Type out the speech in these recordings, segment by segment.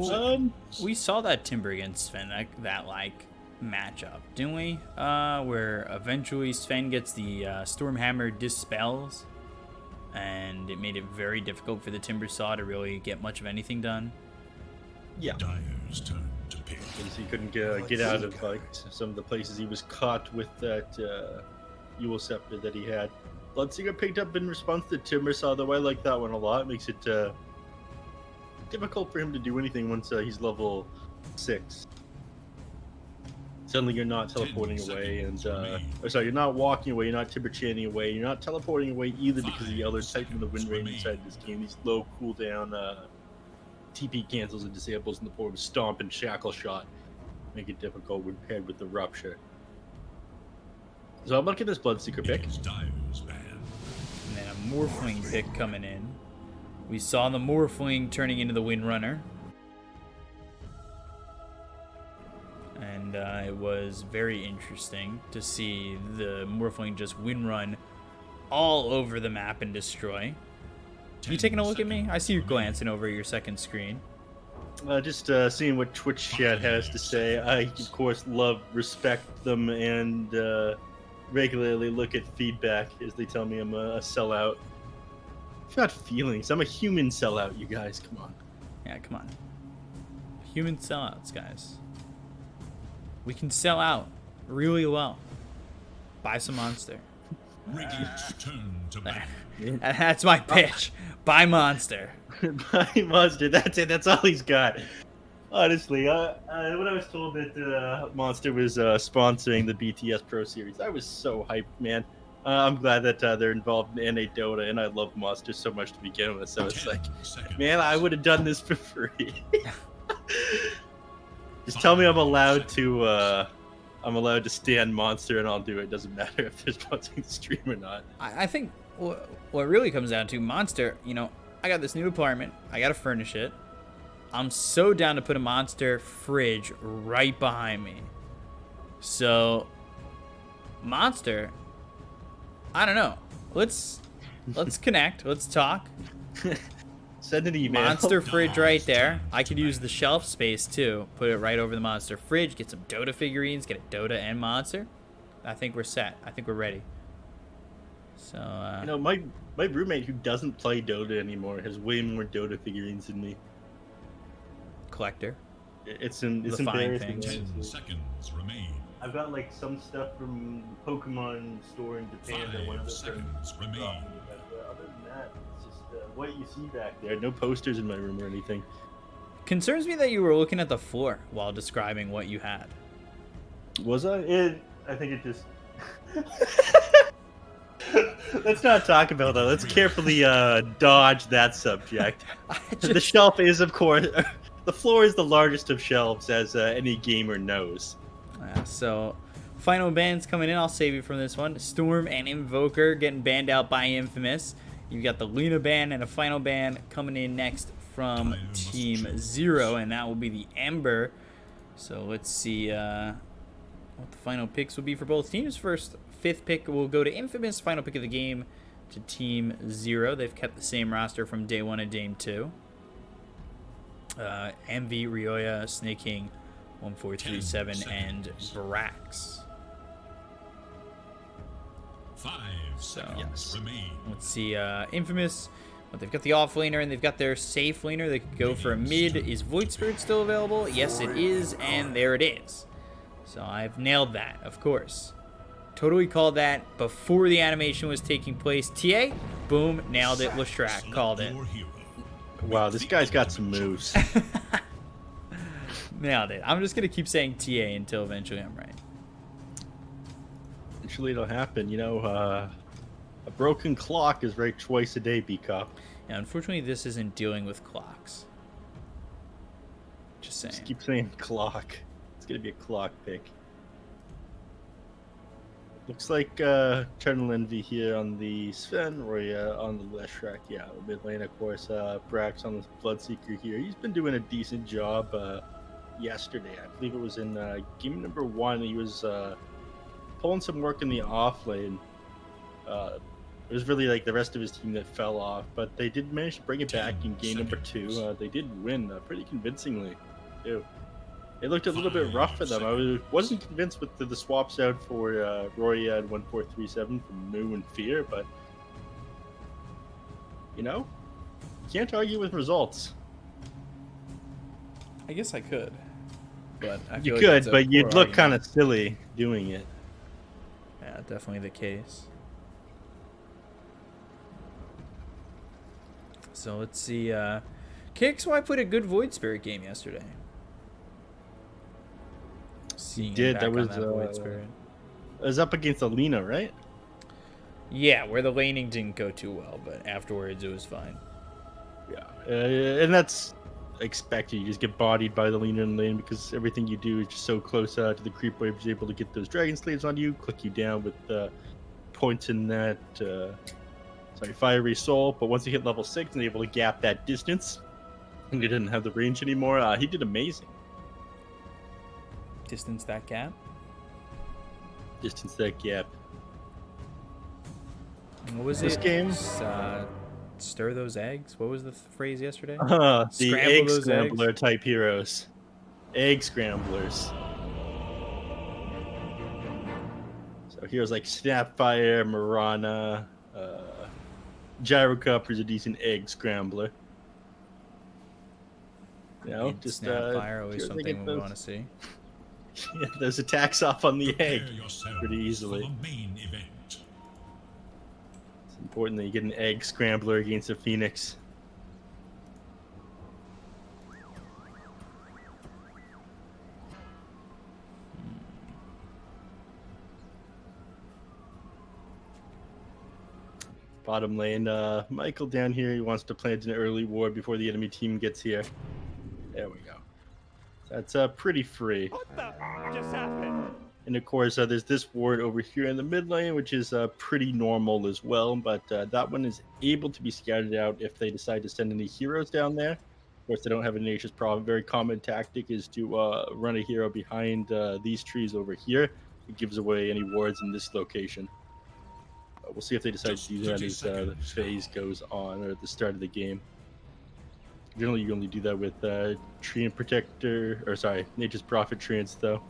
Well, we saw that Timber against Sven, that like matchup, didn't we? Where eventually Sven gets the Stormhammer dispels, and it made it very difficult for the Timber Saw to really get much of anything done. Yeah. Dyer's turn to pick. Because he couldn't get out of like some of the places he was caught with that Yule Scepter that he had. Bloodseeker picked up in response to Timber Saw, though I like that one a lot. It makes it difficult for him to do anything once he's level 6. Suddenly you're not teleporting away, and you're not walking away, you're not timber chanting away, you're not teleporting away either because of the other type of the wind rain inside this game. These low cooldown TP cancels and disables in the form of Stomp and Shackle Shot make it difficult when paired with the Rupture. So I'm looking at this Bloodseeker pick. And then a Morphling pick coming in. We saw the Morphling turning into the Windrunner. And it was very interesting to see the Morphling just Windrun all over the map and destroy. You taking a look at me? I see you glancing over your second screen. Just seeing what Twitch chat has to say. I, of course, respect them, and regularly look at feedback as they tell me I'm a sellout. I've got feelings. I'm a human sellout, you guys. Come on. Yeah, come on. Human sellouts, guys. We can sell out really well. Buy some Monster. That's my pitch. Buy Monster. Buy Monster. That's it. That's all he's got. Honestly, when I was told that Monster was sponsoring the BTS Pro Series, I was so hyped, man. I'm glad that they're involved in NA Dota, and I love Monster so much to begin with. So it's like, man, I would have done this for free. Just tell me I'm allowed to stand Monster, and I'll do it. Doesn't matter if they're sponsoring the stream or not. I think what really comes down to Monster, I got this new apartment. I got to furnish it. I'm so down to put a Monster fridge right behind me. So, Monster, I don't know. Let's connect. Let's talk. Send an email. Monster fridge right there. I could use the shelf space too. Put it right over the Monster fridge. Get some Dota figurines. Get a Dota and Monster. I think we're set. I think we're ready. So my roommate who doesn't play Dota anymore has way more Dota figurines than me. Collector. It's embarrassing. 10 seconds remain. I've got like some stuff from Pokemon store in Japan that one of the seconds remain. Other than that, it's just what you see back there. No posters in my room or anything. Concerns me that you were looking at the floor while describing what you had. Was I? I think it just. Let's not talk about that. Let's carefully dodge that subject. The shelf is, of course, the floor is the largest of shelves, as any gamer knows. So, final bans coming in. I'll save you from this one. Storm and Invoker getting banned out by Infamous. You've got the Luna ban and a final ban coming in next from Team 0, and that will be the Ember. So let's see what the final picks will be for both teams. First, 5th pick will go to Infamous. Final pick of the game to Team 0. They've kept the same roster from day 1 and day 2. MV, Ryoya, Snake King, 1437, and Brax. 5 seconds remain. Let's see, Infamous. Well, they've got the offlaner and they've got their safe laner. They could go for a mid. Is Void Spirit still available? Yes, it is, and there it is. So I've nailed that, of course. Totally called that before the animation was taking place. TA, boom, nailed it. Lashrak called it. Wow, this guy's got some moves. Nailed it. I'm just going to keep saying TA until eventually I'm right. Eventually it'll happen. A broken clock is right twice a day, Bkop. Yeah, unfortunately this isn't dealing with clocks. Just saying. Just keep saying clock. It's going to be a clock pick. Looks like Eternal Envy here on the Sven, or on the Leshrac. Yeah, mid lane, of course. Brax on the Bloodseeker here. He's been doing a decent job yesterday. I believe it was in game number 1. He was pulling some work in the off lane. It was really like the rest of his team that fell off, but they did manage to bring it back in 10 game number seconds. 2. They did win pretty convincingly, too. It looked a little bit 5 rough for them. Wasn't seconds. convinced with the swaps out for Roryad 1437 from Moo and Fear, but you know, can't argue with results. I guess I could, but I You feel like could, that's a but you'd poor look kind argument. of silly doing it. Yeah, definitely the case. So let's see. KXY played a good Void Spirit game yesterday. Seeing him did. back That on was, that Void Spirit. It was up against Alina, right? Yeah, where the laning didn't go too well, but afterwards it was fine. Yeah, and that's expected. You just get bodied by the Alina in lane because everything you do is just so close to the creep wave is able to get those dragon slaves on you, click you down with points in that fiery soul. But once you hit level 6 and able to gap that distance, and he didn't have the range anymore, he did amazing. Distance that gap. Distance that gap. And what was This it? game? Stir those eggs. What was the phrase yesterday? The Scramble egg those scrambler eggs? type heroes. Egg scramblers. So heroes like Snapfire, Mirana, Gyrocup is a decent egg scrambler. You know, just Snapfire, always heroes that something get we those, want to see. yeah, those attacks off on the egg Prepare yourselves pretty easily. for the main event. It's important that you get an egg scrambler against a Phoenix. Bottom lane, Michael down here. He wants to plant an early ward before the enemy team gets here. There we go. That's pretty free. What the just happened? And of course, there's this ward over here in the mid lane, which is pretty normal as well. But that one is able to be scouted out if they decide to send any heroes down there. Of course, they don't have a nature's problem. Very common tactic is to run a hero behind these trees over here. It gives away any wards in this location. We'll see if they decide Just to do that 30 as the seconds phase goes on, or at the start of the game. Generally, you only do that with Treant Protector, or sorry, Nature's Prophet Treants, though.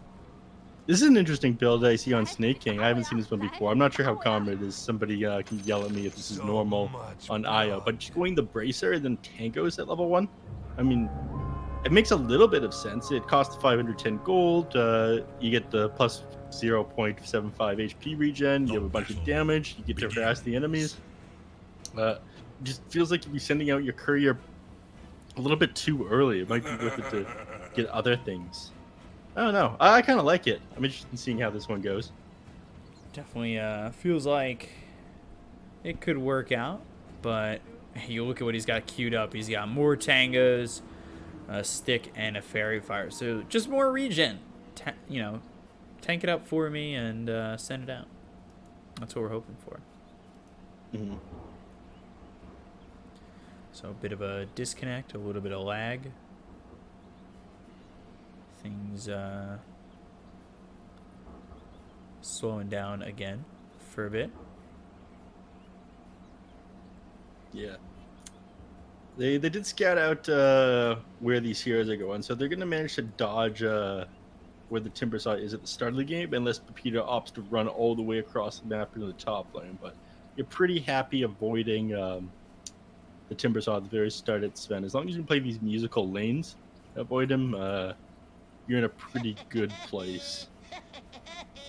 This is an interesting build I see on Snake King. I haven't seen this one before. I'm not sure how common it is. Somebody can yell at me if this is normal on IO. But just going the Bracer and then Tangos at level 1, I mean, it makes a little bit of sense. It costs 510 gold. You get the plus 0.75 HP regen. You have a bunch of damage. You get to harass the enemies. Just feels like you'd be sending out your courier a little bit too early. It might be worth it to get other things. I don't know. I kind of like it. I'm interested in seeing how this one goes. Definitely feels like it could work out, but you look at what he's got queued up. He's got more tangos, a stick, and a fairy fire. So just more regen. Tank it up for me and send it out. That's what we're hoping for. Mm-hmm. So a bit of a disconnect, a little bit of lag. Things slowing down again for a bit. Yeah. They did scout out where these heroes are going, so they're going to manage to dodge where the Timber Saw is at the start of the game, unless Pepita opts to run all the way across the map into the top lane. But you're pretty happy avoiding the Timber Saw at the very start at Sven. As long as you can play these musical lanes, avoid him, you're in a pretty good place.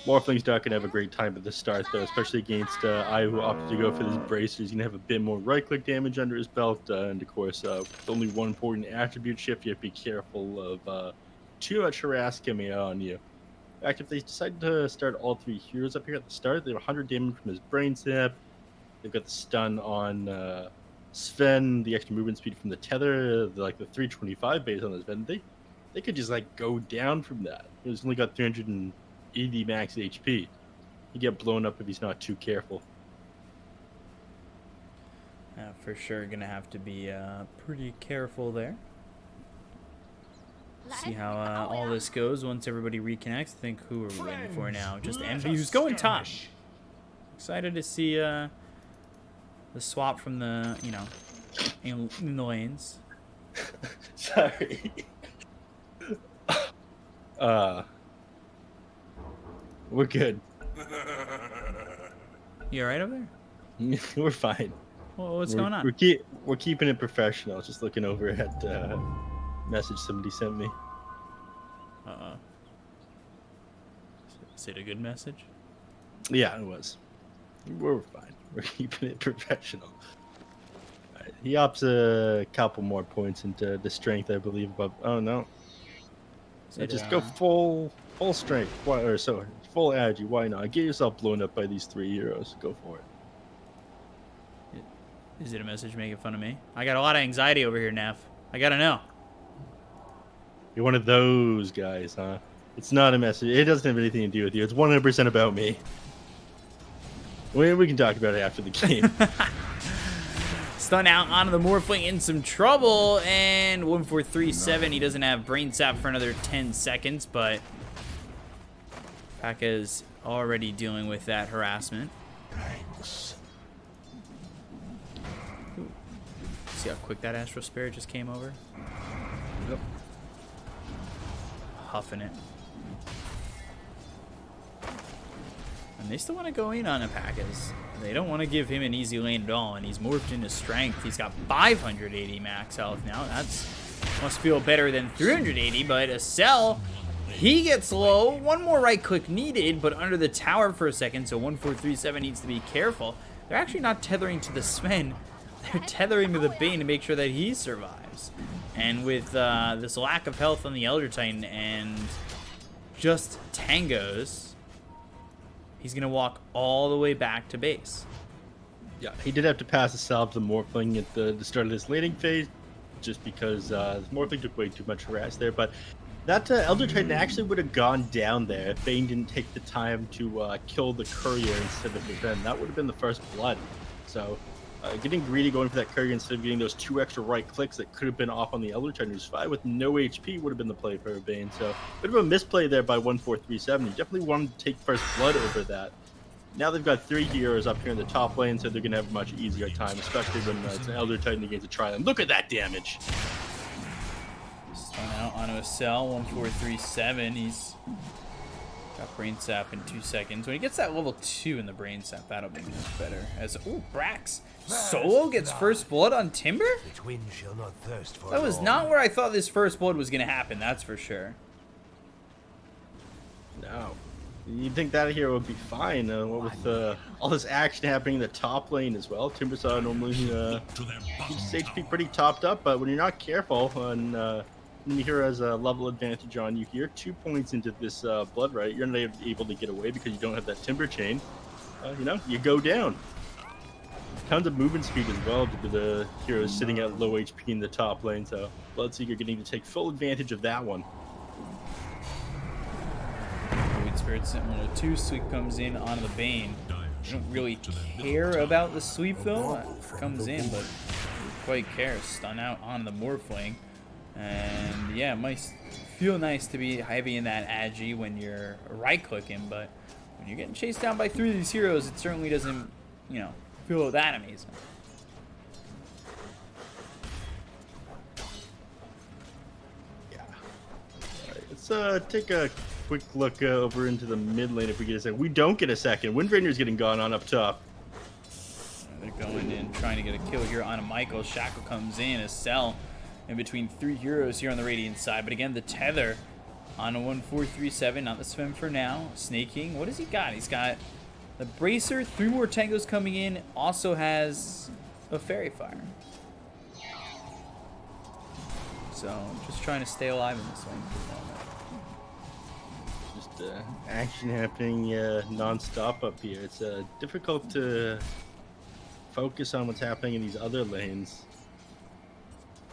Morphling's not going to have a great time at the start, though, especially against I, who opted to go for this Bracer. He's going to have a bit more right-click damage under his belt, and of course, with only one important attribute shift, you have to be careful of too much harass coming out on you. In fact, if they decide to start all three heroes up here at the start, they have 100 damage from his Brain Snap. They've got the stun on Sven, the extra movement speed from the tether, the 325 base on the Sven. They could just go down from that. He's only got 380 max HP. He get blown up if he's not too careful. For sure, gonna have to be pretty careful there. See how all this goes once everybody reconnects. I think who are we waiting for now? Just Envy, who's going top. Excited to see the swap from the, you know, in the lanes. Sorry. We're good. You all right over there? We're fine. Well, what's going on? We're keeping it professional. Just looking over at the message somebody sent me. Is it a good message? Yeah, it was. We're fine. We're keeping it professional. All right. He opts a couple more points into the strength, I believe. But oh no, just go full strength. Why or so full agi? Why not? Get yourself blown up by these 3 heroes. Go for it. Is it a message making fun of me? I got a lot of anxiety over here, Neph. I gotta know. You're one of those guys, huh? It's not a message. It doesn't have anything to do with you. It's 100% about me. We can talk about it after the game. Stun out onto the Morphling in some trouble, and 1437. He doesn't have Brain Sap for another 10 seconds, but Paka's already dealing with that harassment. Thanks. See how quick that Astral Spirit just came over? Yep. Huffing it. And they still want to go in on Apakas. They don't want to give him an easy lane at all, and he's morphed into strength. He's got 580 max health now. That's must feel better than 380, but Acel, he gets low. One more right click needed, but under the tower for a second, so 1437 needs to be careful. They're actually not tethering to the Sven. They're tethering to the Bane to make sure that he survives. And with this lack of health on the Elder Titan and just tangos, he's going to walk all the way back to base. Yeah, he did have to pass the salve to the Morphling at the start of this laning phase, just because the Morphling took way too much harass there. But that Elder Titan actually would have gone down there if Bane didn't take the time to kill the Courier instead of the Ven. That would have been the first blood. So getting greedy, going for that Courier instead of getting those 2 extra right clicks that could have been off on the Elder Titan who's 5 with no HP would have been the play for Bane. So a bit of a misplay there by 1437. He definitely wanted to take first blood over that. Now they've got 3 heroes up here in the top lane, so they're going to have a much easier time, especially when it's an Elder Titan against a Trident. Look at that damage! Stun out onto Acel, 1437. He's got Brain Sap in 2 seconds. When he gets that level 2 in the Brain Sap, that'll be much better. As Brax solo gets first blood on Timber? That was not where I thought this first blood was going to happen, that's for sure. No. You'd think that hero would be fine with all this action happening in the top lane as well. Timbersaw normally keeps HP pretty topped up, but when you're not careful and enemy hero has a level advantage on you here, 2 points into this blood right, you're not able to get away because you don't have that Timber chain. You go down. Tons of movement speed as well due to the heroes sitting at low HP in the top lane, so Bloodseeker getting to take full advantage of that one. Spirit Sentinel 2 sweep comes in onto the Bane. I don't really care about the sweep though. It comes in, but quite care. Stun out on the Morphling. And yeah, it might feel nice to be heavy in that agi when you're right clicking, but when you're getting chased down by 3 of these heroes, it certainly doesn't, feel that amazing. Yeah. Alright, let's take a quick look over into the mid lane if we get a second. We don't get a second. Windbreaker's getting gone on up top. They're going in, trying to get a kill here on a Michael. Shackle comes in, Acel in between 3 heroes here on the Radiant side. But again, the tether on a 1437, not the Sven for now. Snaking, what has he got? He's got the Bracer, 3 more tangos coming in, also has a Fairy Fire. So, just trying to stay alive in this lane for the moment. Action happening non-stop up here. It's difficult to focus on what's happening in these other lanes.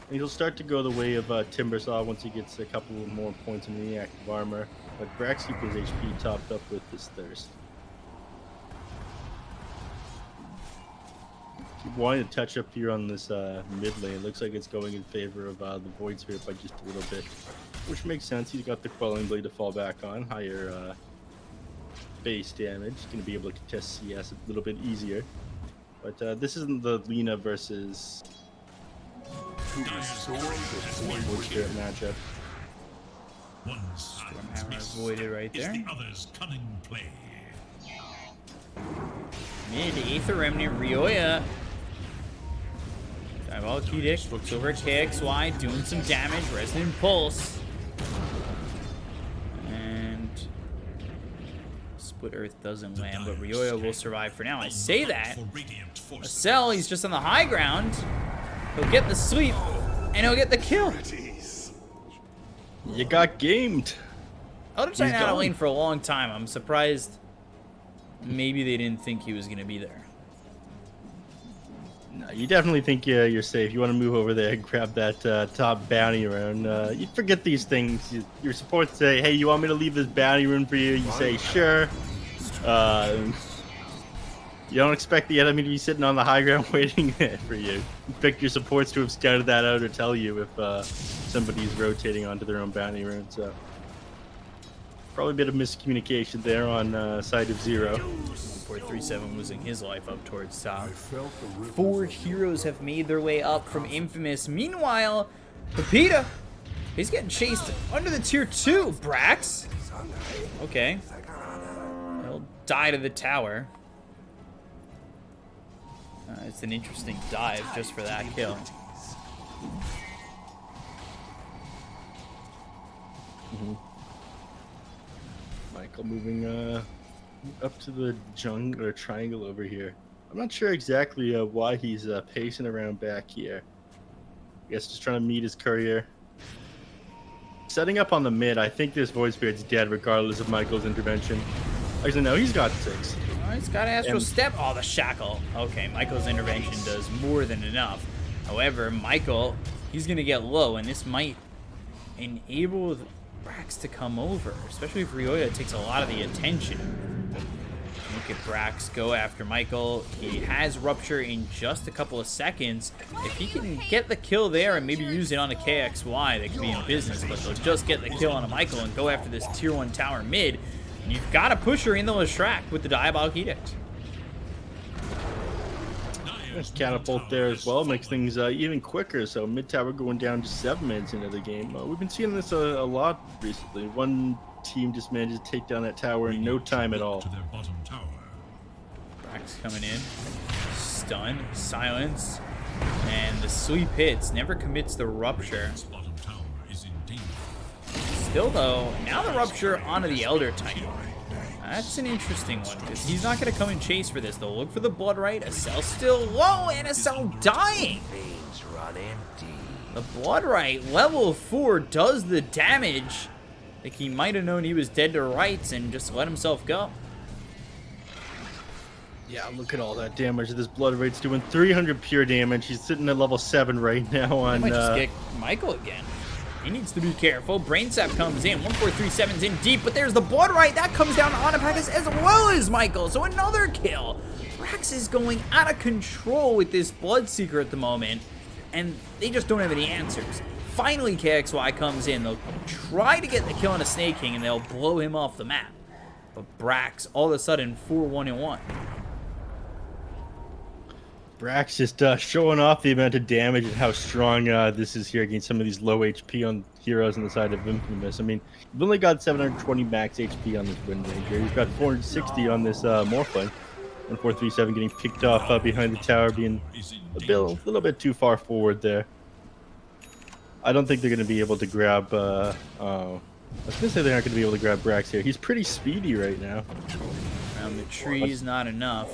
And he'll start to go the way of Timbersaw once he gets a couple more points in the active armor. But Brax keeps his HP topped up with this Thirst. Keep wanting to touch up here on this mid lane. Looks like it's going in favor of the Void Spirit by just a little bit. Which makes sense. He's got the Quelling Blade to fall back on. Higher base damage. He's going to be able to contest CS a little bit easier. But this isn't the Lena versus Dire's Void Spirit matchup. one side's Stormhammer miss avoided right is there. the other's cunning play. Mid Aether Remnant Ryoya. Diabolic Edict looks over at KXY, doing some damage. Resonant Pulse. And Split Earth doesn't land, but Ryoya will survive for now. I say that. For radiant forces. Cell, he's just on the high ground. He'll get the sweep, and he'll get the kill. You got gamed. Elder Titan out of gone. lane for a long time. I'm surprised maybe they didn't think he was going to be there. No, you definitely think you're safe. You want to move over there and grab that top bounty rune. You forget these things. Your support say, hey, you want me to leave this bounty rune for you? You say, sure. You don't expect the enemy to be sitting on the high ground waiting for you. You expect your supports to have scouted that out or tell you if somebody's rotating onto their own bounty rune. So probably a bit of miscommunication there on side of Zero. 437 losing his life up towards top. 4 heroes have made their way up from Infamous. Meanwhile, Pepita, he's getting chased under the tier 2. Brax. Okay. He'll die to the tower. It's an interesting dive just for that kill. Michael moving up to the jungle or triangle over here. I'm not sure exactly why he's pacing around back here. I guess just trying to meet his courier. Setting up on the mid, I think this Void Spirit's dead regardless of Michael's intervention. Actually, no, he's got 6. Oh, he's got Astral And- Step. Oh, the shackle. Okay, Michael's intervention does more than enough. However, Michael, he's going to get low, and this might enable Brax to come over, especially if Ryoya takes a lot of the attention. Look at Brax go after Michael. He has Rupture in just a couple of seconds. If he can get the kill there and maybe use it on a KXY, they could be in business, but they'll just get the kill on a Michael and go after this tier 1 tower mid. And you've got to push her in the Leshrac with the Diabolic Edict. There's catapult there as well, makes things even quicker. So mid tower going down to 7 minutes into the game. We've been seeing this a lot recently. One team just managed to take down that tower in no time at all. To their bottom tower. Brax coming in. Stun, silence, and the sweep hits. Never commits the Rupture. Its bottom tower is in danger. Still though, now the Rupture onto the Elder Titan. That's an interesting one, because he's not going to come and chase for this. They'll look for the Blood Right. Acel still low, and Acel dying. The Blood Right, level 4, does the damage. I think he might have known he was dead to rights and just let himself go. Yeah, look at all that damage this Blood Raid's doing. 300 pure damage. He's sitting at level 7 right now on... Might just get Michael again. He needs to be careful. Brain Sap comes in. 1437's in deep, but there's the Blood Right. That comes down on Anapakas as well as Michael. So another kill. Brax is going out of control with this Bloodseeker at the moment, and they just don't have any answers. Finally, KXY comes in. They'll try to get the kill on a Snake King, and they'll blow him off the map. But Brax, all of a sudden, 4-1-1. Brax just showing off the amount of damage and how strong this is here against some of these low HP on heroes on the side of Infamous. I mean, you've only got 720 max HP on this Wind Ranger. You've got 460 on this Morphling. And 437 getting picked off behind the tower, being a little bit too far forward there. I don't think they're going to be able to grab... I was going to say they're not going to be able to grab Brax here. He's pretty speedy right now. Around the trees, not enough.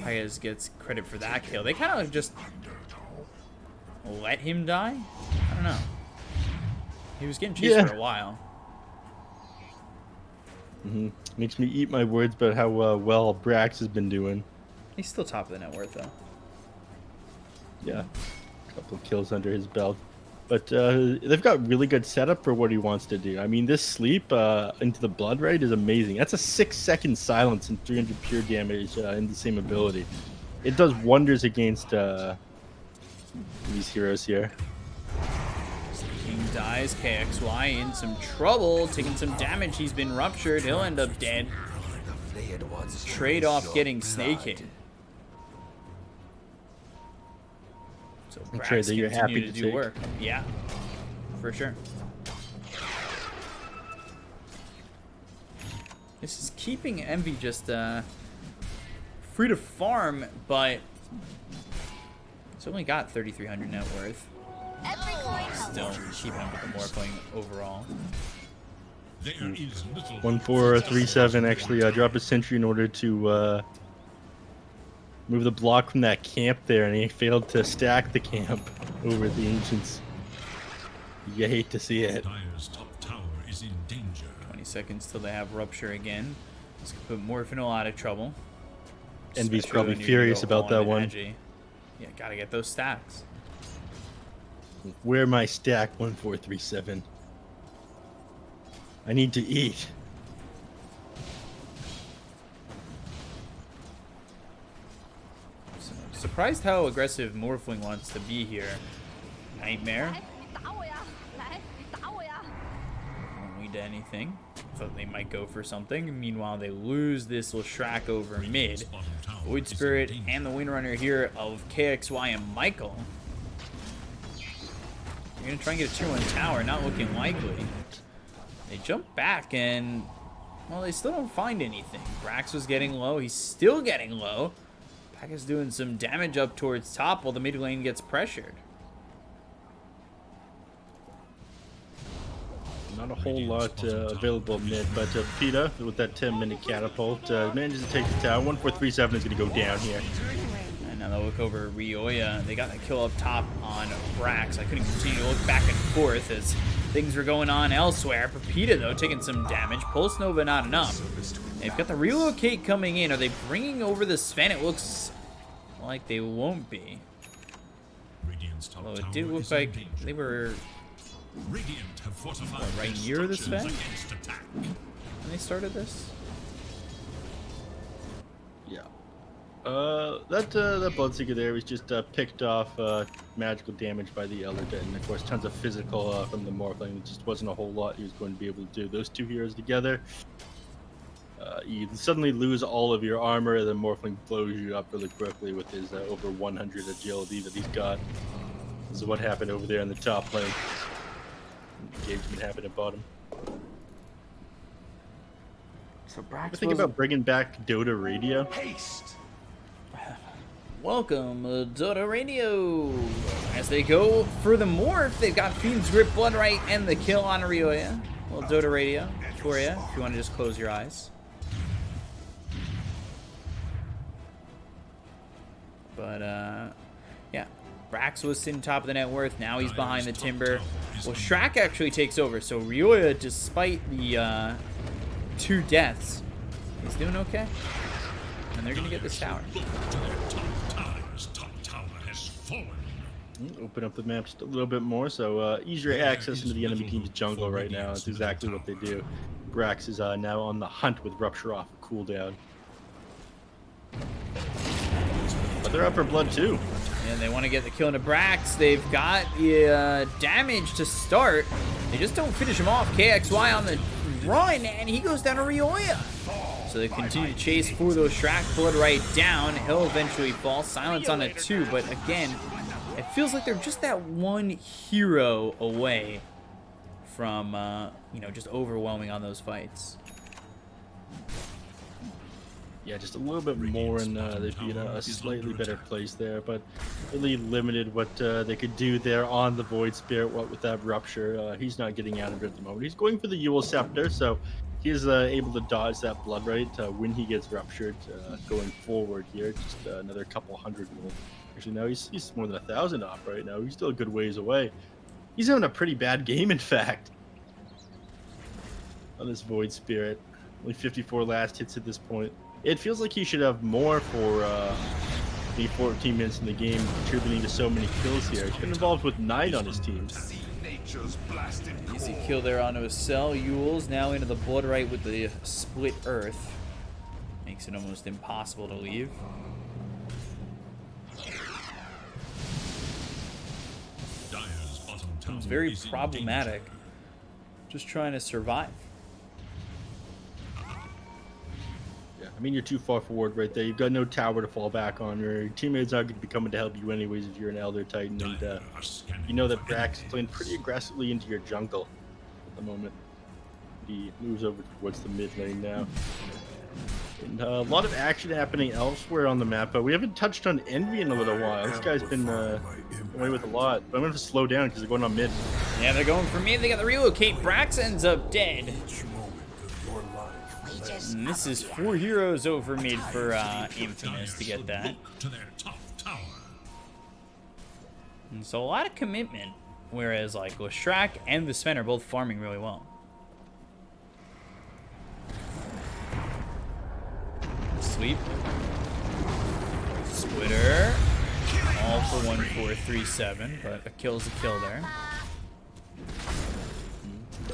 Payas gets credit for that kill. They kind of just let him die? I don't know. He was getting chased for a while. Makes me eat my words about how well Brax has been doing. He's still top of the net worth, though. Yeah, a couple of kills under his belt. But they've got really good setup for what he wants to do. I mean, this sleep into the Blood Right is amazing. That's a 6-second silence and 300 pure damage in the same ability. It does wonders against these heroes here. King dies. KXY in some trouble. Taking some damage. He's been ruptured. He'll end up dead. Trade off getting Snake King. So A trade Brax that you're happy continue to do take. work. Yeah, for sure. This is keeping Envy just free to farm, but it's only got 3,300 net worth. Still keeping up with the Morphling overall. There is little 1437 actually dropped a sentry in order to move the block from that camp there, and he failed to stack the camp over the ancients. You hate to see it. Dire's top tower is in danger. 20 seconds till they have Rupture again. This could put Morphino out of trouble. Envy's Especially probably when you're furious gonna go about that all in one. Agi. Yeah, gotta get those stacks. Where my stack 1437? I need to eat. So, surprised how aggressive Morphling wants to be here. Nightmare. Won't lead to anything. Thought they might go for something. Meanwhile, they lose this Leshrac over mid. Void Spirit and the Windrunner here of KXY and Michael. You're gonna try and get a tier 1 tower, not looking likely. They jump back and, well, they still don't find anything. Brax was getting low. He's still getting low. Pack is doing some damage up towards top while the mid lane gets pressured. Not a whole lot available mid, but PETA, with that 10-minute catapult, manages to take the tower. 1437 is going to go down here. And now they'll look over Rioya. They got that kill up top on Brax. I couldn't continue to look back and forth as things were going on elsewhere. But PETA, though, taking some damage. Pulse Nova, not enough. They've got the relocate coming in. Are they bringing over the Sven? It looks like they won't be. Radiant's top Although it tower did look is in like danger. they were Radiant have fortified right their near the structures Sven? against attack. when they started this. Yeah. That Bloodseeker there was just picked off magical damage by the Elder Dead, and of course tons of physical from the Morphling. It just wasn't a whole lot he was going to be able to do. Those two heroes together, you suddenly lose all of your armor, and then Morphling blows you up really quickly with his over 100 agility that he's got. This is what happened over there in the top lane. Engagement happened at bottom. So Brax Ever think about bringing back Dota Radio? Welcome, Dota Radio. As they go for the morph, they've got Fiend's Grip, Bloodright, and the kill on Rioya. Well, Dota Radio for you, if you want to just close your eyes. But, yeah. Brax was sitting top of the net worth. Now he's behind the timber. Well, Shrek actually takes over. So Rioya, despite the 2 deaths, he's doing okay. And they're going to get this tower. Dire's top tower has fallen. Open up the map just a little bit more, so easier access into the enemy team's jungle right now. That's exactly what they do. Brax is now on the hunt with Rupture off a cooldown. But they're up for blood too. And they want to get the kill into Brax. They've got damage to start. They just don't finish him off. KXY on the run, and he goes down to Rioya. So they continue to chase for those Shrek. Bloodright down. He'll eventually fall. Silence on a 2, but again, it feels like they're just that one hero away from, you know, just overwhelming on those fights. Yeah, just a little bit more, and they'd be in a slightly better place there, but really limited what they could do there on the Void Spirit. What with that Rupture, he's not getting out of it at the moment. He's going for the Yule Scepter, so he's able to dodge that Bloodright when he gets ruptured. Going forward here, just another couple hundred. Actually, no, he's more than 1,000 off right now. He's still a good ways away. He's having a pretty bad game, in fact, on this Void Spirit. Only 54 last hits at this point. It feels like he should have more for the 14 minutes in the game, contributing to so many kills here. He's been involved with 9 on his team. Easy kill there onto a cell. Yule's now into the Bloodright with the Split Earth. Makes it almost impossible to leave. Dire's bottom tower It's very is in problematic. danger. Just trying to survive. Yeah, I mean, you're too far forward right there. You've got no tower to fall back on. Your teammates aren't going to be coming to help you anyways if you're an Elder Titan. And Dire are scanning you know that for Brax is enemies. playing pretty aggressively into your jungle at the moment. He moves over towards the mid lane now. And a lot of action happening elsewhere on the map, but we haven't touched on Envy in a little while. This guy's been away with a lot, but I'm going to slow down because they're going on mid. Yeah, they're going for me. They got the relocate. Brax ends up dead. And this is 4 heroes over mid for Infamous to get that. Look to their top tower. And so a lot of commitment, whereas like Leshrac and the Sven are both farming really well. Sweep. Splitter. All for 1, 4, 3, 7, but a kill's a kill there.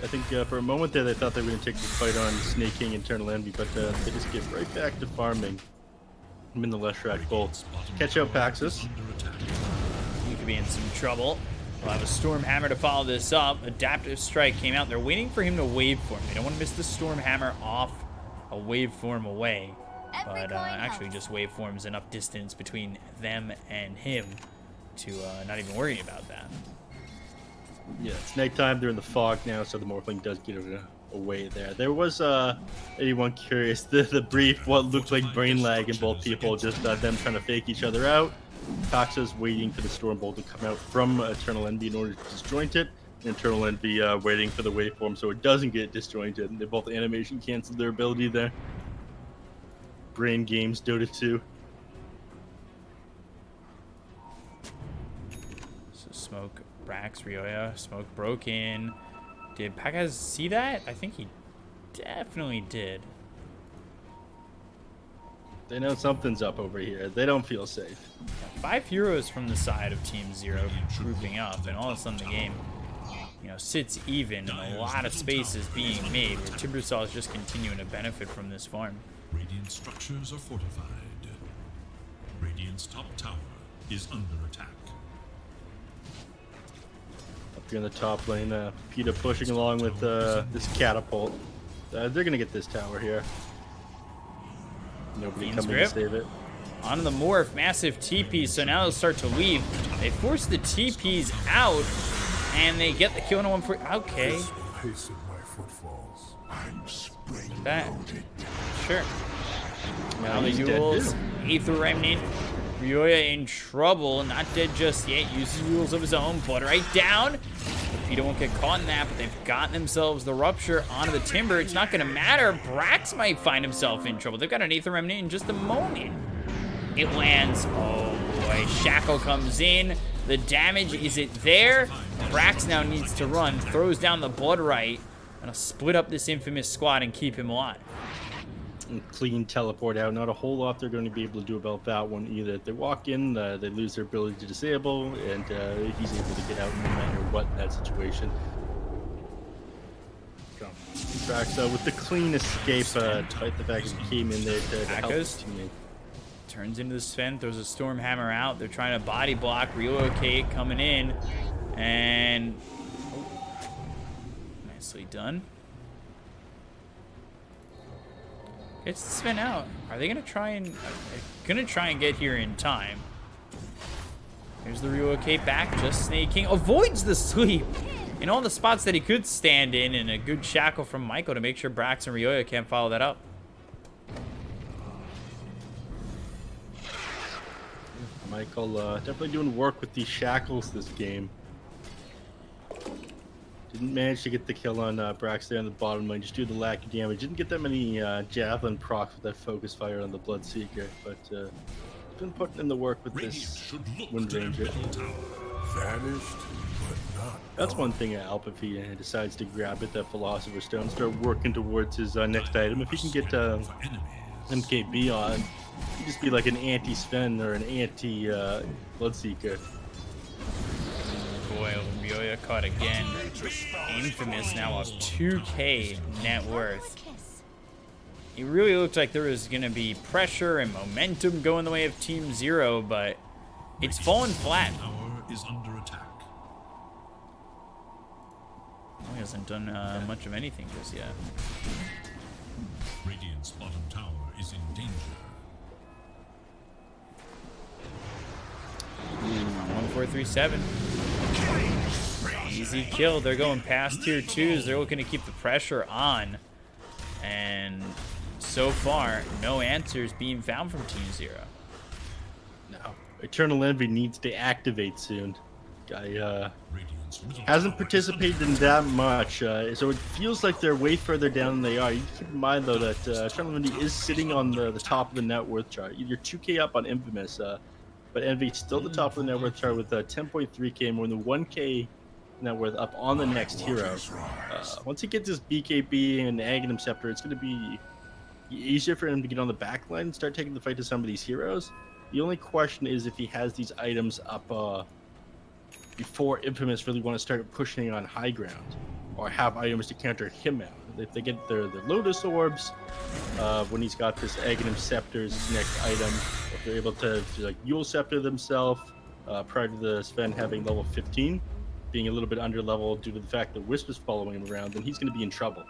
I think for a moment there they thought they were going to take the fight on Snake King and Eternal Envy, but they just get right back to farming. I'm in the Leshrac bolt. Catch out Paxus. Under attack. You could be in some trouble. We'll have a Storm Hammer to follow this up. Adaptive Strike came out. They're waiting for him to waveform. They don't want to miss the Storm Hammer off a waveform away. But actually just waveforms enough distance between them and him to not even worry about that. Yeah, it's nighttime. They're in the fog now, so the Morphling does get away there. There was, anyone curious, the brief, what looked like brain lag in both people, just them trying to fake each other out. Paxa's waiting for the Storm Bolt to come out from Eternal Envy in order to disjoint it, and Eternal Envy waiting for the waveform so it doesn't get disjointed. And they both animation canceled their ability there. Brain games, Dota 2. So Smoke, Brax, Ryoya, Smoke broke in. Did Pakaz see that? I think he definitely did. They know something's up over here. They don't feel safe. 5 heroes from the side of Team Zero grouping up, and all of a sudden the game, you know, sits even, and a lot of space is being made, where Timbersaw is just continuing to benefit from this farm. Radiant structures are fortified. Radiant's top tower is under attack. Up here in the top lane, PETA pushing along with this catapult. They're gonna get this tower here. Nobody Fiend's coming grip. to save it. On the Morph, massive TP, so now they'll start to leave. They force the TPs out, and they get the kill on 1 for... Okay. That. Sure. Now the he's dead duels. too. Aether Remnant. Ryoya in trouble. Not dead just yet. Uses duels of his own. But right down. PETA won't get caught in that, but they've gotten themselves the Rupture onto the Timber. It's not going to matter. Brax might find himself in trouble. They've got an Aether Remnant in just a moment. It lands. Oh boy. Shackle comes in. The damage, is it there? Brax now needs to run. Throws down the Blood Right. Gonna split up this Infamous squad and keep him alive. And clean teleport out. Not a whole lot they're going to be able to do about that one either. If they walk in, they lose their ability to disable, and he's able to get out no matter what in that situation. Tracks with the clean escape, despite the fact that he came in there to help his teammate. Turns into the Sven, throws a Storm Hammer out. They're trying to body block, relocate, coming in, and nicely done. Gets the Sven out. Are they gonna try and get here in time? There's the relocate back. Just Snake King avoids the sweep in all the spots that he could stand in, and a good shackle from Michael to make sure Brax and Ryoya can't follow that up. Michael definitely doing work with these shackles this game. Didn't manage to get the kill on Brax there on the bottom lane, just due to the lack of damage. Didn't get that many javelin procs with that focus fire on the Bloodseeker, but been putting in the work with Radiant this should look Wind to their Ranger. middle tower. Vanished, but not That's one thing at Alp if he decides to grab it, that Philosopher's Stone, start working towards his next item. If he can get For enemies. MKB on, he'd just be like an anti-Sven or an anti-Bloodseeker. Boy, Ryoya caught again. Infamous now up 2K net worth. It really looked like there was going to be pressure and momentum going the way of Team Zero, but it's fallen flat. Tower is under attack. He hasn't done much of anything just yet. Radiant's bottom tower is in danger. 1437. Easy kill. They're going past tier 2s. They're looking to keep the pressure on. And so far, no answers being found from Team Zero. No. Eternal Envy needs to activate soon. Guy Radiant's middle hasn't tower participated in that much, so it feels like they're way further down than they are. You keep in mind, though, that Eternal Envy is sitting on the top of the net worth chart. You're 2K up on Infamous, but Envy's still the top of the net worth chart with 10.3K, more than 1K net worth up on the next hero. Once he gets his BKB and Aghanim Scepter, it's going to be easier for him to get on the back line and start taking the fight to some of these heroes. The only question is if he has these items up before Infamous really want to start pushing on high ground, or have items to counter him out. If they get their Lotus Orbs, when he's got this Aghanim Scepter's next item, if they're able to like Yule Scepter themselves prior to the Sven having level 15, being a little bit under level due to the fact that Wisp is following him around, then he's going to be in trouble.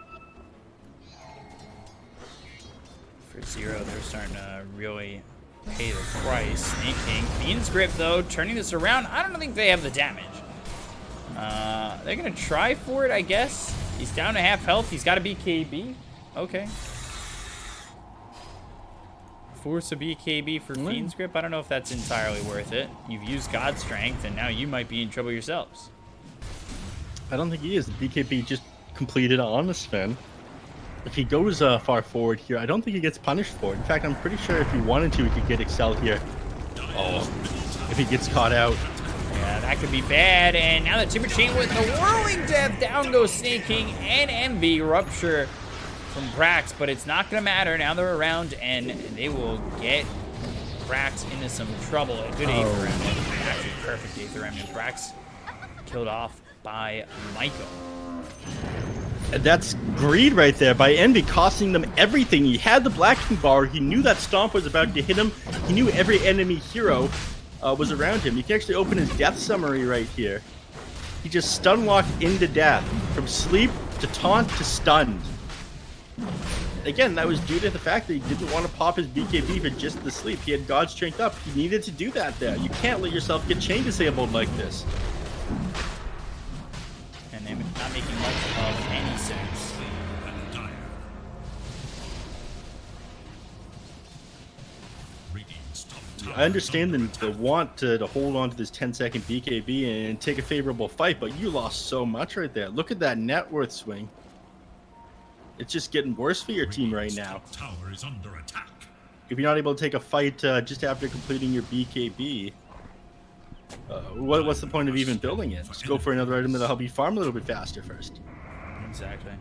For Zero, they're starting to really pay the price. Snake King. Fiend's Grip, though, turning this around. I don't think they have the damage. They're going to try for it, I guess. He's down to half health. He's got a BKB. Okay. Force a BKB for Fiend's Grip. I don't know if that's entirely worth it. You've used God Strength, and now you might be in trouble yourselves. I don't think he is. The BKB just completed on the Sven. If he goes far forward here, I don't think he gets punished for it. In fact, I'm pretty sure if he wanted to, he could get Excel here. Oh, if he gets caught out. Yeah, that could be bad. And now the Timber Chain with the Whirling Death. Down goes Snake King and Envy. Rupture from Brax, but it's not going to matter. Now they're around, and they will get Brax into some trouble. A good Aether Remnant. Actually, perfect Aether Remnant. Brax killed off by Michael. That's greed right there by Envy, costing them everything. He had the Black King bar. He knew that Stomp was about to hit him. He knew every enemy hero was around him. You can actually open his death summary right here. He just stun walked into death. From sleep to taunt to stunned. Again, that was due to the fact that he didn't want to pop his BKB for just the sleep. He had God Strength up. He needed to do that there. You can't let yourself get chain disabled like this. And they're not making much of any sense. I understand the want to hold on to this 10-second BKB and take a favorable fight, but you lost so much right there. Look at that net worth swing. It's just getting worse for your team right now. tower is under attack. If you're not able to take a fight just after completing your BKB, what's the point of even building it? Just go for another item that'll help you farm a little bit faster first. Exactly.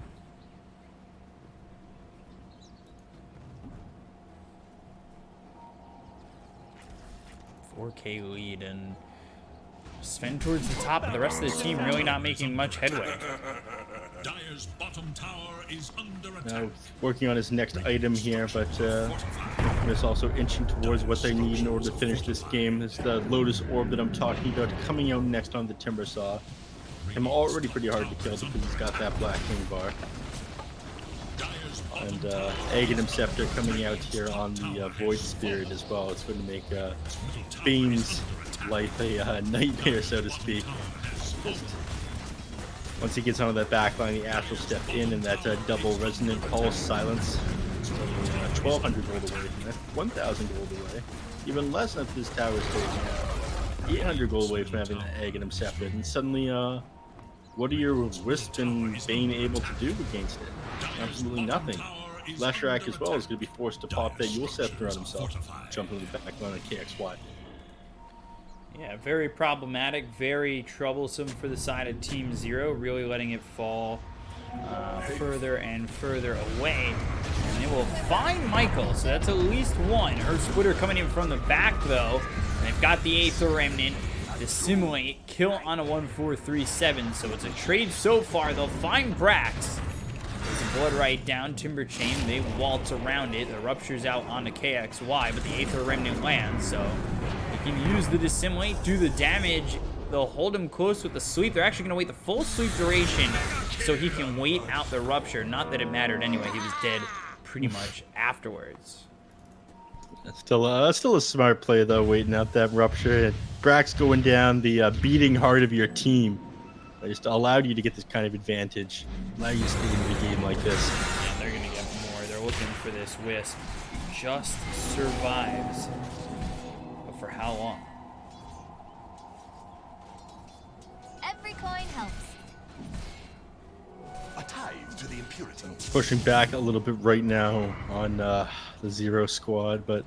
$4K lead, and Sven towards the top, but the rest of the team really not making much headway. Dire's bottom tower is under attack. Now working on his next item here, but it's also inching towards what they need in order to finish this game. It's the Lotus Orb that I'm talking about coming out next on the Timber Saw. I'm already pretty hard to kill because he's got that Black King bar. And Aghanim Scepter coming out here on the Void Spirit as well. It's going to make Bane's life a nightmare, so to speak. Once he gets onto that back line, the Ash will step in, and that double Resonant Pulse Silence. So 1,200 gold away from that, 1,000 gold away. Even less if this tower is closing out. 800 gold away from having the Aghanim Scepter. And suddenly, what are your Wisp and Bane able to do against it? Absolutely nothing. Leshrac as well is going to be forced to pop that Yule Scepter on himself, jumping the back line of KXY. Yeah, very problematic, very troublesome for the side of Team Zero, really letting it fall further and further away. And they will find Michael, so that's at least one. Earth Splitter coming in from the back, though. And they've got the Aether Remnant. Dissimulate, kill on a 1437, so it's a trade so far. They'll find Brax. There's a Blood Right down, Timber Chain, they waltz around it. The Rupture's out onto KXY, but the Aether Remnant lands, so they can use the Dissimulate, do the damage. They'll hold him close with the sleep. They're actually going to wait the full sleep duration so he can wait out the Rupture. Not that it mattered anyway, he was dead pretty much afterwards. Still a smart play though, waiting out that rupture. And Brax going down the beating heart of your team. They just allowed you to get this kind of advantage. Allow you to stay in the game like this. And they're gonna get more. They're looking for this Wisp. Just survives. But for how long? Every coin helps. A tithe to the impurity. Pushing back a little bit right now on the Zero squad, but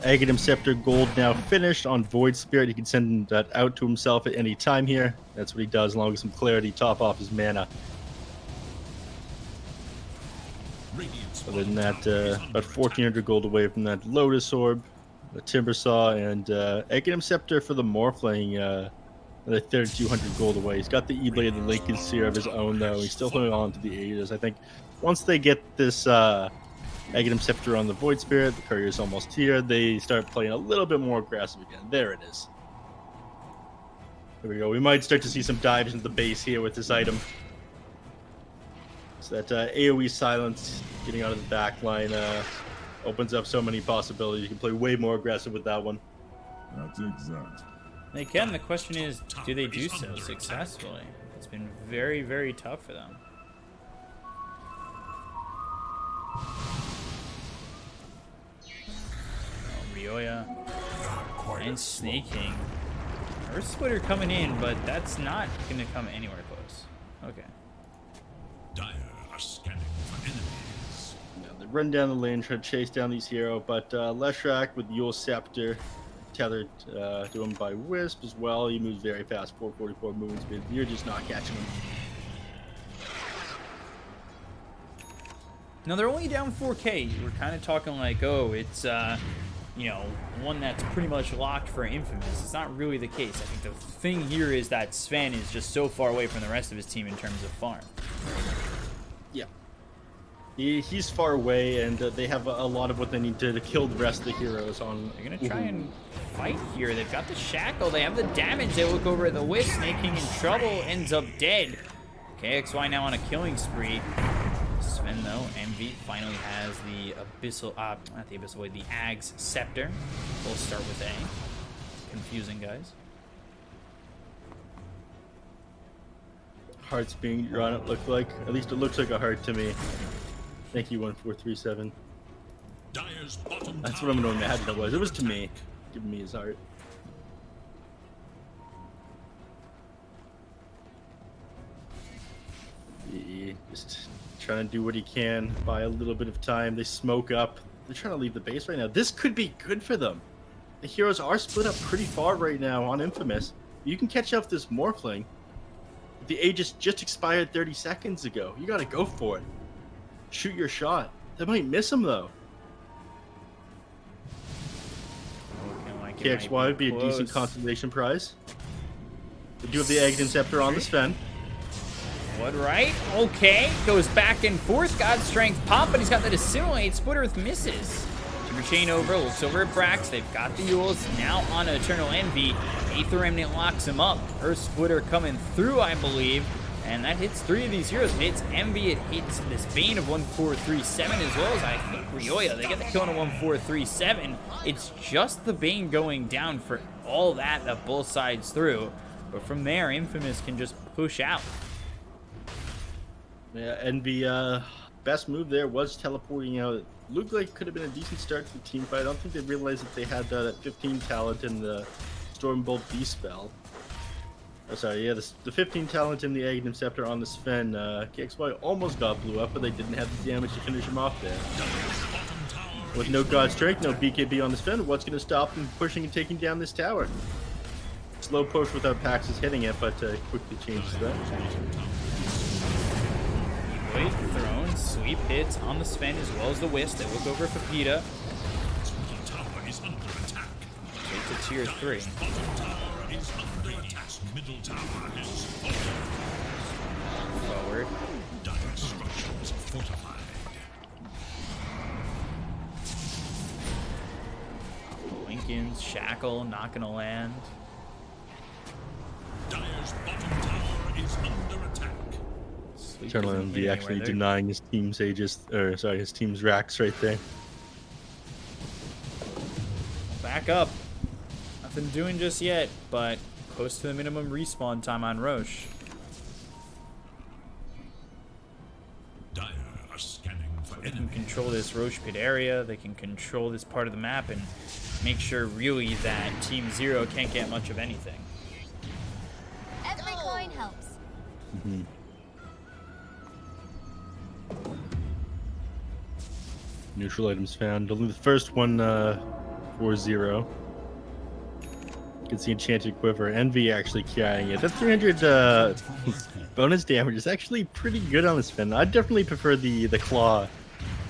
Aghanim Scepter Gold now finished on Void Spirit. He can send that out to himself at any time here. That's what he does, along with some clarity, top off his mana. Other than that, about 1,400 gold away from that Lotus Orb, the Timber Saw, and Aghanim Scepter for the Morphling. Another 3,200 gold away. He's got the E-Blade and the Lincoln Seer of his own, though. He's still holding on to the Aegis. I think once they get this Aghanim Scepter on the Void Spirit, the Courier's almost here, they start playing a little bit more aggressive again. There it is. There we go. We might start to see some dives into the base here with this item. So that AoE silence getting out of the back line opens up so many possibilities. You can play way more aggressive with that one. That's exact. They can. The question is, do they do so successfully? It's been very, very tough for them. Oh, Rioya and Snake King. Earth Splitter coming in, but that's not going to come anywhere close. Okay. Dire are scanning for enemies. Yeah, they run down the lane, try to chase down these heroes, but Leshrac with Yule Scepter tethered to him by Wisp as well. He moves very fast, 444 movement speed. You're just not catching him. Now they're only down 4K. We're kind of talking like, oh, it's you know, one that's pretty much locked for Infamous. It's not really the case. I think the thing here is that Sven is just so far away from the rest of his team in terms of farm. Yeah. He's far away, and they have a lot of what they need to kill the rest of the heroes on. They're going to try and fight here. They've got the Shackle. They have the damage. They look over at the Wisp. Snake King in trouble. Ends up dead. KXY now on a killing spree. Sven, though, MV finally has the Abyssal, not the Abyssal Blade, the Ag's Scepter. We'll start with A. Confusing, guys. Hearts being drawn, it looked like. At least it looks like a heart to me. Thank you, 1437. Dire's bottom That's tower what I'm going to is imagine it was. It was to under me. Giving me his heart. Just trying to do what he can, buy a little bit of time. They smoke up. They're trying to leave the base right now. This could be good for them. The heroes are split up pretty far right now on Infamous. You can catch up this Morphling. The Aegis just expired 30 seconds ago. You gotta go for it. Shoot your shot. They might miss him though. KXY would be a decent consolation prize. They do have the Aghanim Scepter on the Sven. What, right? Okay. Goes back and forth. God's Strength pop, but he's got that Assimilate. Splitterth misses. Timber Chain over. Looks over at Brax. They've got the Yules. Now on Eternal Envy. Aether Remnant locks him up. Earth Splitter coming through, I believe. And that hits 3 of these heroes. It hits Envy. It hits this Bane of 1437 as well as, I think, Rioya. They get the kill on a 1437. It's just the Bane going down for all that both sides through. But from there, Infamous can just push out. Yeah, and the best move there was teleporting out. It looked like it could have been a decent start to the team fight. I don't think they realized that they had that 15 talent in the Stormbolt Beast spell. Oh, sorry, yeah, the 15 talent in the Aghanim Scepter on the Sven. KXY almost got blew up, but they didn't have the damage to finish him off there. With no God Strength, no BKB on the Sven, what's going to stop them pushing and taking down this tower? Slow push without Paxis hitting it, but quickly changes that. Wait, thrown, sweep hits on the Sven as well as the Wisp. They look over Pepita. Middle tower is under attack. Take to tier 3. Bottom tower is under attack. Middle tower is Forward. Dire structures are fortified. Lincoln's Shackle, not gonna land. Dire's bottom tower is under attack. Sleep Eternal doesn't Envy lead actually anywhere. denying his team's his team's racks right there. Back up. Nothing doing just yet, but close to the minimum respawn time on Roche. Dire are scanning for They can enemy. control this Roche pit area. They can control this part of the map and make sure really that Team Zero can't get much of anything. Every coin helps. Neutral items found. Only the first one 4-0. You can see Enchanted Quiver. Envy actually carrying it. That 300 bonus damage is actually pretty good on this fin. I'd definitely prefer the claw,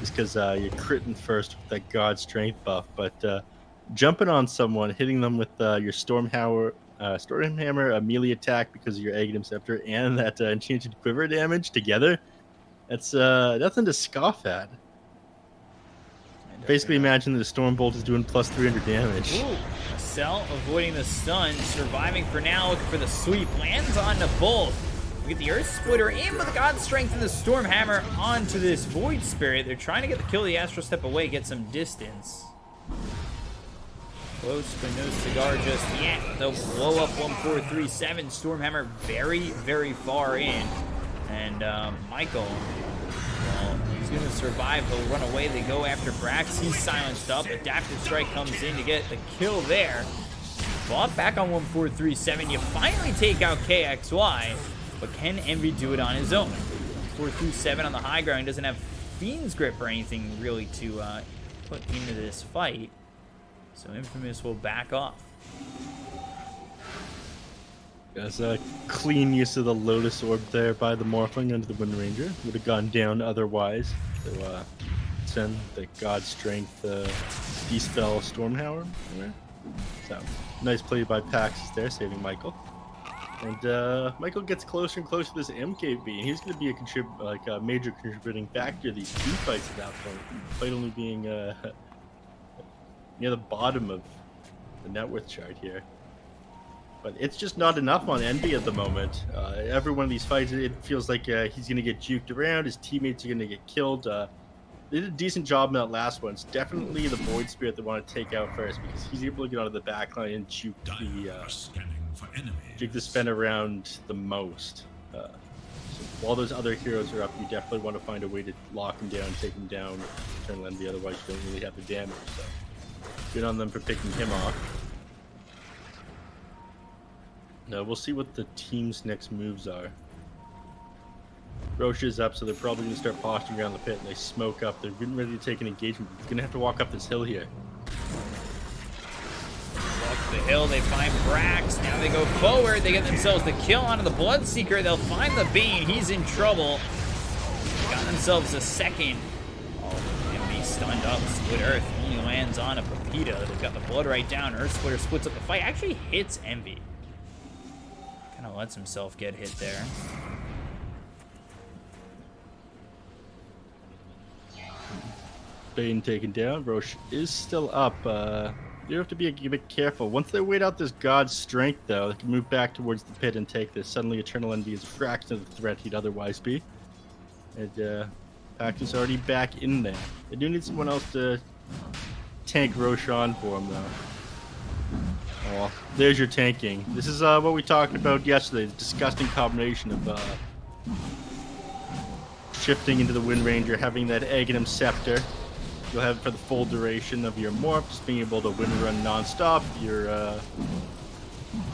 just because you're critting first with that God Strength buff. But jumping on someone, hitting them with your Stormhammer, a melee attack because of your Aghanim Scepter, and that Enchanted Quiver damage together, that's nothing to scoff at. Basically, imagine that the Storm Bolt is doing plus 300 damage. Ooh, Cell avoiding the stun, surviving for now, looking for the sweep, lands onto both. We get the Earth Splitter in with the God Strength and the Storm Hammer onto this Void Spirit. They're trying to get the kill, the Astral Step away, get some distance. Close, but no cigar just yet. They'll blow up 1437. Storm Hammer very, very far in. And Michael, well, he's going to survive. He'll run away. They go after Brax. He's silenced up. Adaptive Strike comes in to get the kill there. Bought back on 1437. You finally take out KXY. But can Envy do it on his own? 437 on the high ground. He doesn't have Fiend's Grip or anything really to put into this fight. So Infamous will back off. That's a clean use of the Lotus Orb there by the Morphling under the Wind Ranger. Would have gone down otherwise. So send the God Strength Dispel Stormhammer. So nice play by Paxis there, saving Michael. And Michael gets closer and closer to this MKB, and he's going to be a major contributing factor to these two fights at that point. The fight only being near the bottom of the net worth chart here. But it's just not enough on Envy at the moment. Every one of these fights, it feels like he's going to get juked around. His teammates are going to get killed. They did a decent job in that last one. It's definitely the Void Spirit they want to take out first, because he's able to get onto the back line and juke the spin around the most. So while those other heroes are up, you definitely want to find a way to lock him down, take him down, Eternal Envy. Otherwise, you don't really have the damage. So good on them for picking him off. Now we'll see what the team's next moves are. Roche is up, so they're probably going to start posturing around the pit, and they smoke up. They're getting ready to take an engagement. They're going to have to walk up this hill here. Walk the hill, they find Brax. Now they go forward. They get themselves the kill onto the Bloodseeker. They'll find the Bane. He's in trouble. Got themselves a second. Oh, Envy stunned up. Split Earth only lands on a Pepita. They've got the blood right down. Earth Splitter splits up the fight. Actually hits Envy. Kind of lets himself get hit there. Bane taken down. Roche is still up. You have to be a bit careful. Once they wait out this God's Strength, though, they can move back towards the pit and take this. Suddenly, Eternal Envy is a fraction of the threat he'd otherwise be. And Pact is already back in there. They do need someone else to tank Roche on for him, though. Oh, there's your tanking. This is what we talked about yesterday. The disgusting combination of shifting into the Wind Ranger, having that Aghanim Scepter. You'll have it for the full duration of your morph, just being able to wind run non-stop. You're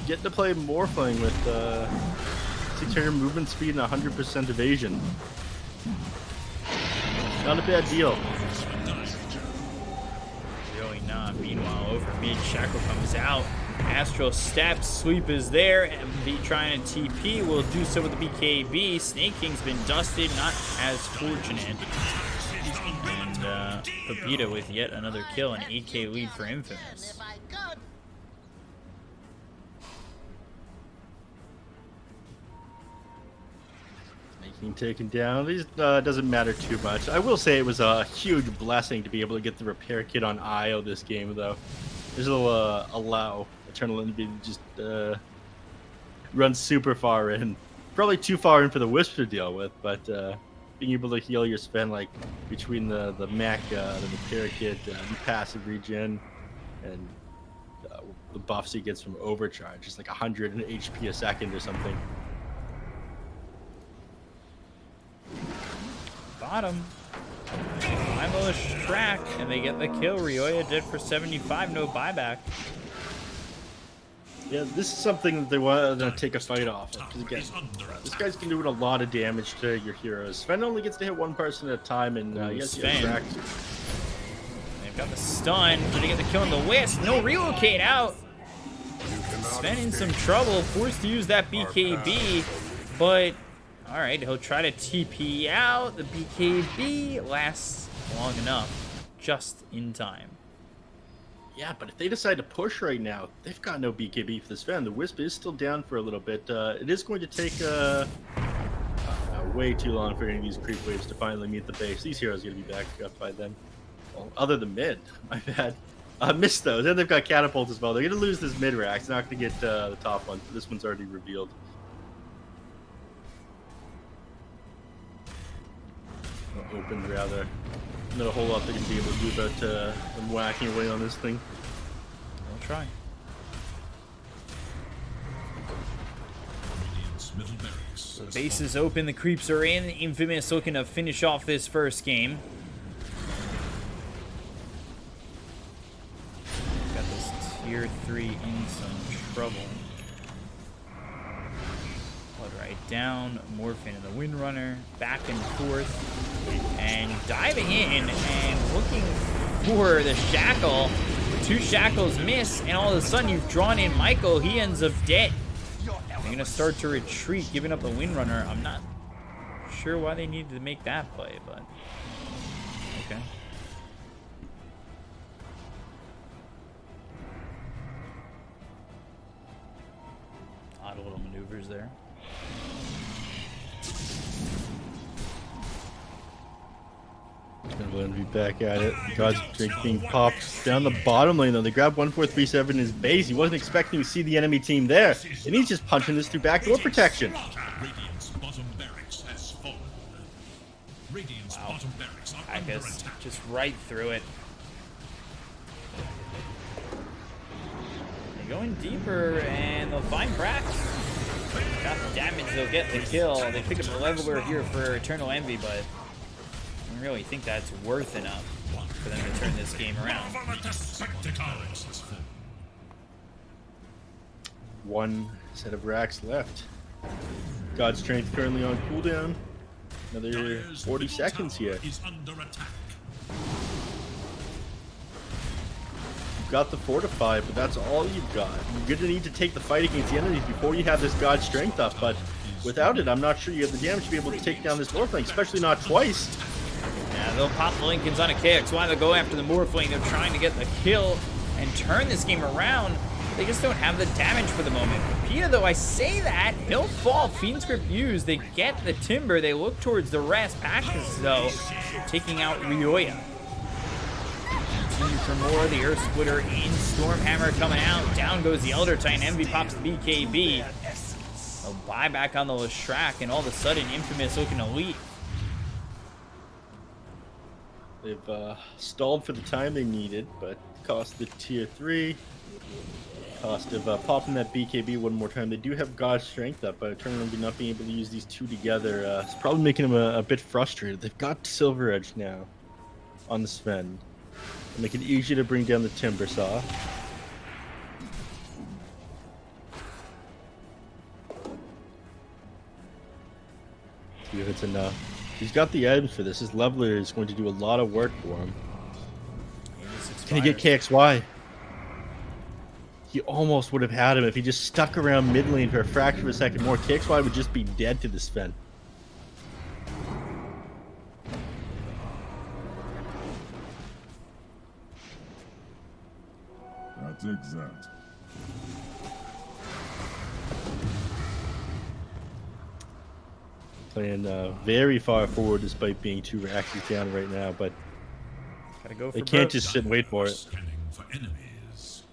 getting to play Morphling with 600 movement speed and 100% evasion. Not a bad deal. Really not. Meanwhile, over mid, Shackle comes out. Astral Step, sweep is there. MV trying to TP, will do so with the BKB. Snake King's been dusted, not as fortunate. And Pepita with yet another kill, an 8k lead for Infamous. Being taken down. These doesn't matter too much. I will say it was a huge blessing to be able to get the repair kit on IO this game, though. This will allow Eternal Envy to just run super far in. probably too far in for the Wisp to deal with, but being able to heal your Sven like between the mech, the repair kit, passive regen, and the buffs he gets from overcharge, just like 100 HP a second or something. Bottom. I'm on the track, and they get the kill. Ryoya did for 75, no buyback. Yeah, this is something that they want to take a fight off of. Because again, this guy's been doing a lot of damage to your heroes. Sven only gets to hit one person at a time, and yes, Sven. track. They've got the stun. Did he get the kill in the Wisp? No relocate out. Sven in some trouble, forced to use that BKB, but all right, he'll try to TP out. The BKB lasts long enough, just in time. Yeah, but if they decide to push right now, they've got no BKB for this Sven. The Wisp is still down for a little bit. It is going to take way too long for any of these creep waves to finally meet the base. These heroes are going to be back up by then. Well, other than mid, my bad. Missed those. And they've got catapults as well. They're going to lose this mid rack. They're not going to get the top one. This one's already revealed. Opened rather. Not a whole lot they can be able to do about them whacking away on this thing. I'll try. So the base is open, the creeps are in. Infamous looking to finish off this first game. Got this tier 3 in some trouble. Blood right down, Morphin in the Windrunner, back and forth. And diving in and looking for the Shackle. 2 Shackles miss, and all of a sudden you've drawn in Michael. He ends up dead. They're going to start to retreat, giving up the Windrunner. I'm not sure why they needed to make that play, but okay. Odd little maneuvers there. Gonna be back at it. God's Drake being popped down the bottom lane though. They grab 1437 in his base. He wasn't expecting to see the enemy team there. And he's just punching this through backdoor protection. Radiant's bottom barracks has fallen. Radiant's bottom barracks are I under guess attack. just right through it. They're going deeper and they'll find cracks. Got the damage, they'll get the kill. They pick up the leveler here for Eternal Envy, but I don't really think that's worth enough for them to turn this game around. One set of racks left. God's Strength currently on cooldown. Another 40 seconds here. Is under attack. You've got the Fortify, but that's all you've got. You're going to need to take the fight against the enemies before you have this God's Strength up, but without it, I'm not sure you have the damage to be able to take down this Morphling, especially not twice. Yeah, they'll pop the Lincolns on a KXY. They'll go after the Morphling. They're trying to get the kill and turn this game around. They just don't have the damage for the moment. Pia, though, I say that, he'll fall. Fiend Script used. They get the Timber. They look towards the rest. Passions, though, taking out Ryoya. Continue for more. The Earth Splitter in. Stormhammer coming out. Down goes the Elder Titan. Envy pops the BKB. A buyback on the Leshrac, and all of a sudden, Infamous looking to lead. They've stalled for the time they needed, but cost the tier 3. Cost of popping that BKB one more time. They do have God's Strength up, but Eternal not being able to use these two together is probably making them a bit frustrated. They've got Silver Edge now on the Sven. And make it easier to bring down the Timber Saw. See if it's enough. He's got the items for this. His leveler is going to do a lot of work for him. Can he get KXY? He almost would have had him if he just stuck around mid lane for a fraction of a second more. KXY would just be dead to the Sven. That's exact. Playing very far forward despite being 2 racks down right now, but Gotta go for they can't broke. just sit and wait for it. Scanning for enemies.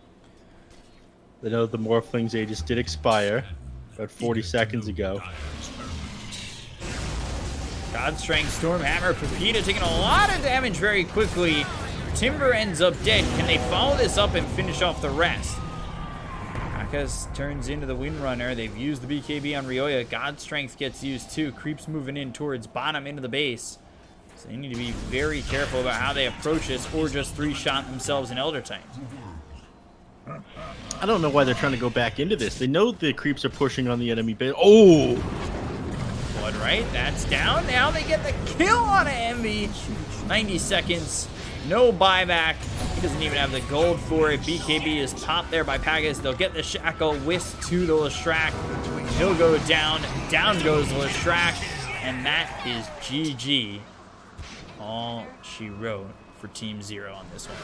They know the Morphling's Aegis did expire. about 40 seconds ago. God Strength, Stormhammer, Pepita taking a lot of damage very quickly. Timber ends up dead. Can they follow this up and finish off the rest? Aka's turns into the Windrunner. They've used the BKB on Ryoya. God Strength gets used too. Creeps moving in towards bottom into the base. So they need to be very careful about how they approach this or just three-shot themselves in Elder Titan. I don't know why they're trying to go back into this. They know the creeps are pushing on the enemy base. Oh! Blood right, that's down. Now they get the kill on Envy. 90 seconds. No buyback. He doesn't even have the gold for it. BKB is popped there by Pagas. They'll get the Shackle. Whisk to the Lestrak. He'll go down. Down goes Lestrak. And that is GG. All she wrote for Team Zero on this one.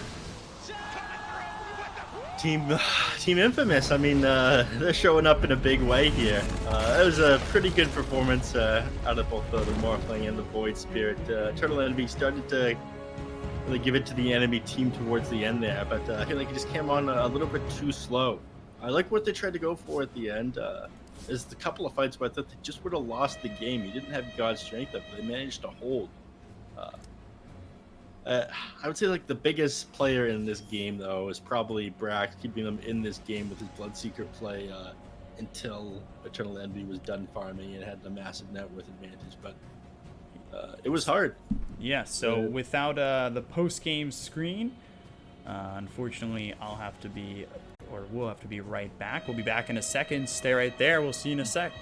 Team Infamous, I mean, they're showing up in a big way here. It was a pretty good performance out of both the Morphling and the Void Spirit. Turtle Enemy started to really give it to the enemy team towards the end there, but I feel like it just came on a little bit too slow. I like what they tried to go for at the end. There's a couple of fights where I thought they just would have lost the game. You didn't have God's strength up, but they managed to hold. I would say like the biggest player in this game though is probably Brax, keeping them in this game with his Bloodseeker play until Eternal Envy was done farming and had the massive net worth advantage. But it was hard. Yeah, so without the post-game screen, unfortunately we'll have to be right back. We'll be back in a second. Stay right there. We'll see you in a sec.